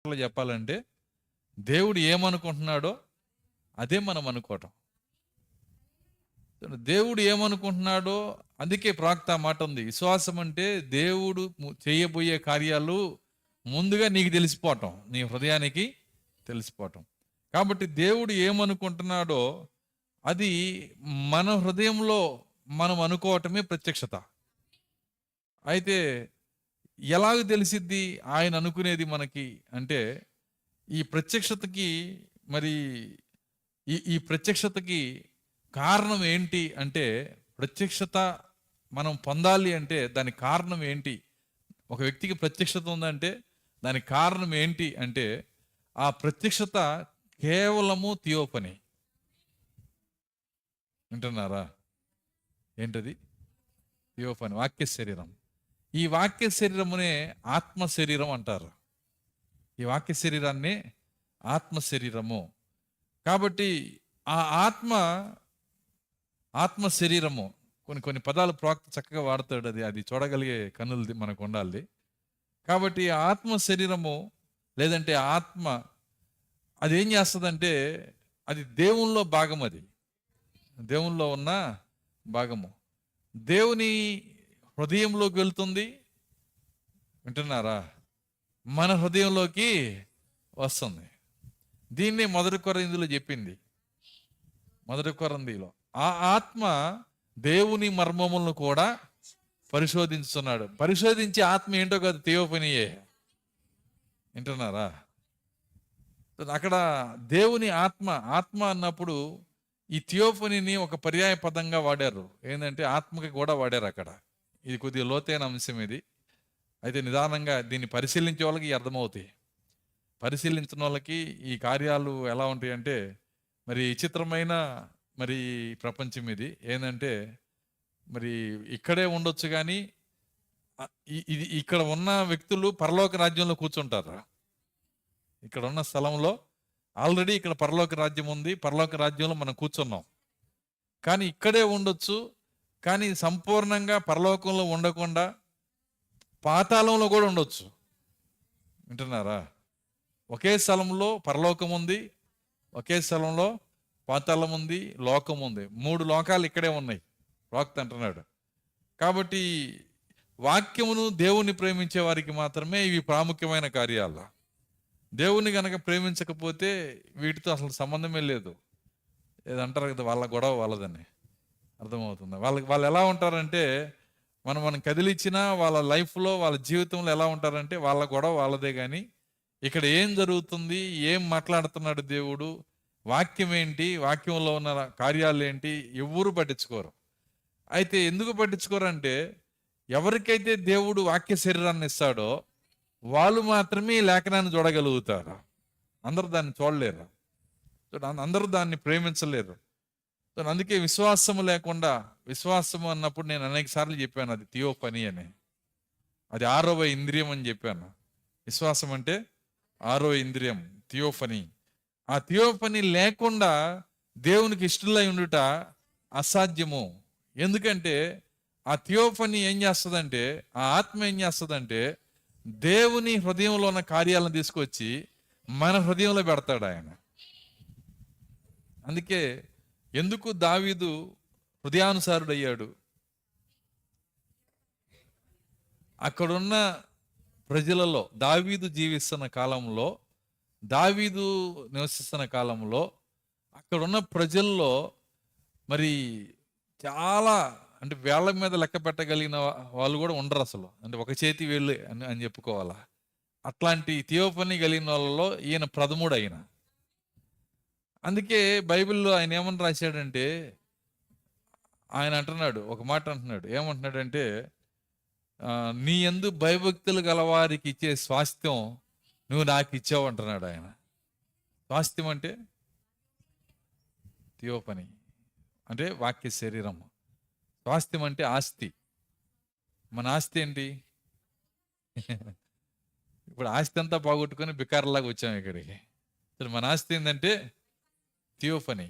చెప్పాలంటే దేవుడు ఏమనుకుంటున్నాడో అదే మనం అనుకోవటం. దేవుడు ఏమనుకుంటున్నాడో అందుకే ప్రవక్త మాట ఉంది, విశ్వాసం అంటే దేవుడు చేయబోయే కార్యాలు ముందుగా నీకు తెలిసిపోవటం, నీ హృదయానికి తెలిసిపోవటం. కాబట్టి దేవుడు ఏమనుకుంటున్నాడో అది మన హృదయంలో మనం అనుకోవటమే ప్రత్యక్షత. అయితే ఎలాగ తెలిసిద్ది ఆయన అనుకునేది మనకి అంటే, ఈ ప్రత్యక్షతకి మరి ఈ ప్రత్యక్షతకి కారణం ఏంటి అంటే, ప్రత్యక్షత మనం పొందాలి అంటే దానికి కారణం ఏంటి? ఒక వ్యక్తికి ప్రత్యక్షత ఉందంటే దానికి కారణం ఏంటి అంటే, ఆ ప్రత్యక్షత కేవలము థియోఫనీ. వింటున్నారా? ఏంటది? థియోఫనీ, వాక్య శరీరం. ఈ వాక్య శరీరమునే ఆత్మ శరీరం అంటారు. ఈ వాక్య శరీరాన్ని ఆత్మ శరీరము. కాబట్టి ఆ ఆత్మ శరీరము, కొన్ని పదాలు ప్రవక్త చక్కగా వాడతాడు. అది చూడగలిగే కన్నులు మనకు ఉండాలి. కాబట్టి ఆత్మ శరీరము లేదంటే ఆత్మ అది ఏం చేస్తుందంటే, అది దేవునిలో భాగం. అది దేవునిలో ఉన్న భాగము. దేవుని హృదయంలోకి వెళ్తుంది. వింటున్నారా? మన హృదయంలోకి వస్తుంది. దీన్నే మొదటి కొరింథీలో చెప్పింది. మొదటి కొరింథీలో ఆ ఆత్మ దేవుని మర్మములను కూడా పరిశోధించుతున్నాడు. పరిశోధించే ఆత్మ ఏంటో కాదు, థియోఫనీయే. వింటున్నారా? అక్కడ దేవుని ఆత్మ అన్నప్పుడు ఈ థియోఫనీని ఒక పర్యాయ పదంగా వాడారు. ఏంటంటే ఆత్మకి కూడా వాడారు అక్కడ. ఇది కొద్దిగా లోతైన అంశం ఇది. అయితే నిదానంగా దీన్ని పరిశీలించే వాళ్ళకి అర్థమవుతాయి. పరిశీలించిన వాళ్ళకి ఈ కార్యాలు ఎలా ఉంటాయి అంటే, మరి విచిత్రమైన మరి ప్రపంచం ఇది. ఏంటంటే మరి ఇక్కడే ఉండొచ్చు కానీ ఇది ఇక్కడ ఉన్న వ్యక్తులు పరలోక రాజ్యంలో కూర్చుంటారు. ఇక్కడ ఉన్న స్థలంలో ఆల్రెడీ ఇక్కడ పరలోక రాజ్యం ఉంది. పరలోక రాజ్యంలో మనం కూర్చున్నాం. కానీ ఇక్కడే ఉండొచ్చు, కానీ సంపూర్ణంగా పరలోకంలో ఉండకుండా పాతాళంలో కూడా ఉండొచ్చు. వింటున్నారా? ఒకే స్థలంలో పరలోకం ఉంది, ఒకే స్థలంలో పాతాళం ఉంది, లోకం ఉంది. 3 లోకాలు ఇక్కడే ఉన్నాయి ప్రవక్త అంటున్నాడు. కాబట్టి వాక్యమును దేవుణ్ణి ప్రేమించే వారికి మాత్రమే ఇవి ప్రాముఖ్యమైన కార్యాలు. దేవుణ్ణి కనుక ప్రేమించకపోతే వీటితో అసలు సంబంధమే లేదు. ఏదంటారు కదా, వాళ్ళ గొడవ వాళ్ళదని. అర్థమవుతుంది. వాళ్ళు ఎలా ఉంటారంటే, మనం కదిలిచ్చినా వాళ్ళ లైఫ్లో వాళ్ళ జీవితంలో ఎలా ఉంటారంటే వాళ్ళ గొడవ వాళ్ళదే. కానీ ఇక్కడ ఏం జరుగుతుంది, ఏం మాట్లాడుతున్నాడు దేవుడు, వాక్యం ఏంటి, వాక్యంలో ఉన్న కార్యాలు ఏంటి, ఎవరు పట్టించుకోరు. అయితే ఎందుకు పట్టించుకోరంటే, ఎవరికైతే దేవుడు వాక్య శరీరాన్ని ఇస్తాడో వాళ్ళు మాత్రమే ఈ లేఖనాన్ని చూడగలుగుతారు. అందరూ దాన్ని చూడలేరు, అందరూ దాన్ని ప్రేమించలేరు. అందుకే విశ్వాసము లేకుండా, విశ్వాసము అన్నప్పుడు నేను అనేక సార్లు చెప్పాను, అది థియోఫనీ అని. అది 6వ ఇంద్రియం అని చెప్పాను. విశ్వాసం అంటే 6వ ఇంద్రియం, థియోఫనీ. ఆ థియోఫనీ లేకుండా దేవునికి ఇష్టలై ఉండుట అసాధ్యము. ఎందుకంటే ఆ థియోఫనీ ఏం చేస్తుందంటే, ఆ ఆత్మ ఏం చేస్తుందంటే, దేవుని హృదయంలో ఉన్న కార్యాలను తీసుకొచ్చి మన హృదయంలో పెడతాడు ఆయన. అందుకే ఎందుకు దావీదు హృదయానుసారుడు అయ్యాడు? అక్కడున్న ప్రజలలో, దావీదు జీవిస్తున్న కాలంలో, దావీదు నివసిస్తున్న కాలంలో అక్కడున్న ప్రజల్లో మరి చాలా, అంటే వేళ్ల మీద లెక్క పెట్టగలిగిన వాళ్ళు కూడా ఉండరు అసలు. అంటే ఒక చేతి వేళ్ళు అని చెప్పుకోవాలా. అట్లాంటి థియోఫనీ కలిగిన వాళ్ళలో ఈయన ప్రథముడు అయిన. అందుకే బైబిల్లో ఆయన ఏమని రాశాడంటే, ఆయన అంటున్నాడు, ఒక మాట అంటున్నాడు. ఏమంటున్నాడంటే, నీ యందు భయభక్తులు గలవారికి ఇచ్చే స్వాస్థ్యం నువ్వు నాకు ఇచ్చావు అంటున్నాడు ఆయన. స్వాస్థ్యం అంటే థియోఫనీ, అంటే వాక్య శరీరం. స్వాస్థ్యం అంటే ఆస్తి. మన ఆస్తి ఏంటి? ఇప్పుడు ఆస్తి అంతా పోగొట్టుకొని బికార్లాగా వచ్చాము ఇక్కడికి. మన ఆస్తి ఏంటంటే థియోఫనీ.